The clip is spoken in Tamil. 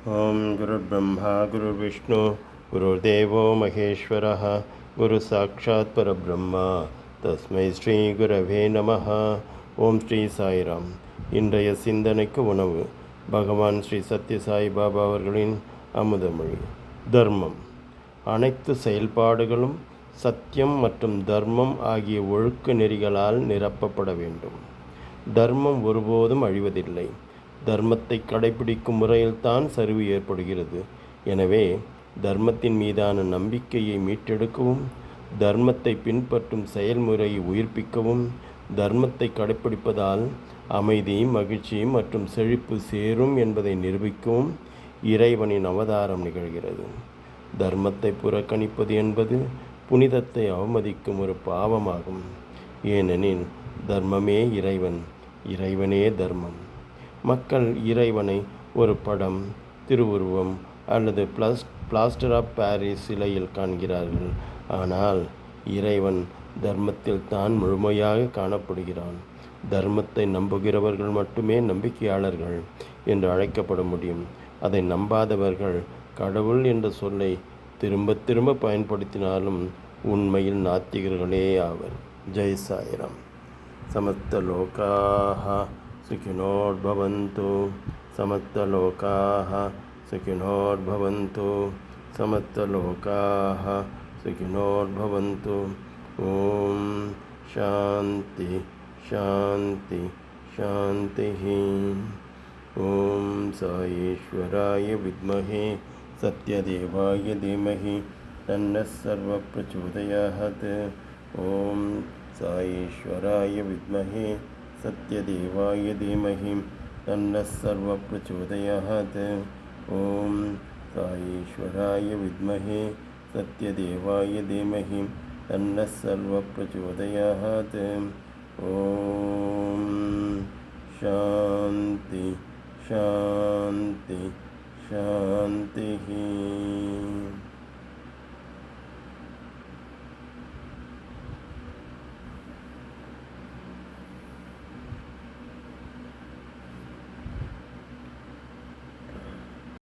ओम गुरुर्ब्रह्मा गुरुर्विष्णु गुरुर्देवो महेश्वरः गुरु साक्षात् परब्रह्मा तस्मै ஸ்ரீ குரவே நமः. ஓம் ஸ்ரீ சாய்ராம். இன்றைய சிந்தனைக்கு உணவு பகவான் ஸ்ரீ சத்யசாய் பாபா அவர்களின் அமுதமொழி. தர்மம். அனைத்து செயல்பாடுகளும் சத்தியம் மற்றும் தர்மம் ஆகிய ஒழுக்க நெறிகளால் நிரப்பப்பட வேண்டும். தர்மம் ஒருபோதும் அழிவதில்லை. தர்மத்தை கடைபிடிக்கும் முறையில்தான் சரிவு ஏற்படுகிறது. எனவே தர்மத்தின் மீதான நம்பிக்கையை மீட்டெடுக்கவும், தர்மத்தை பின்பற்றும் செயல்முறையை உயிர்ப்பிக்கவும், தர்மத்தை கடைபிடிப்பதால் அமைதி, மகிழ்ச்சி மற்றும் செழிப்பு சேரும் என்பதை நிரூபிக்கவும் இறைவனின் அவதாரம் நிகழ்கிறது. தர்மத்தை புறக்கணிப்பது என்பது புனிதத்தை அவமதிக்கும் ஒரு பாவமாகும். ஏனெனில் தர்மமே இறைவன், இறைவனே தர்மம். மக்கள் இறைவனை ஒரு படம், திருவுருவம் அல்லது பிளாஸ்டர் ஆஃப் பாரிஸ் சிலையில் காண்கிறார்கள். ஆனால் இறைவன் தர்மத்தில் தான் முழுமையாக காணப்படுகிறான். தர்மத்தை நம்புகிறவர்கள் மட்டுமே நம்பிக்கையாளர்கள் என்று அழைக்கப்பட முடியும். அதை நம்பாதவர்கள் கடவுள் என்ற சொல்லை திரும்ப திரும்ப பயன்படுத்தினாலும் உண்மையில் நாத்திகர்களே ஆவர். ஜெய் சாய்ராம். சமஸ்தலோகாஹ சுகினோர்பவந்து, சமஸ்தலோகாஹ சுகினோர்பவந்து, சமஸ்தலோகாஹ சுகினோர்பவந்து. ஓம் சாந்தி சாந்தி சாந்தி. ஓம் சாயேஸ்வராய வித்மஹே சத்யதேவாய தீமஹி தன்னः சர்வ பிரச்சோதயாத். ஓம் சாயேஸ்வராய வித்மஹே சத்யதேவாய தீமஹி தன்னः சர்வ பிரச்சோதயாத். ஓம் சாயேஸ்வராய வித்மஹே சத்யதேவாய தீமஹி தன்னः சர்வ பிரச்சோதயாத். ஓம் சாந்தி சாந்தி சாந்தி.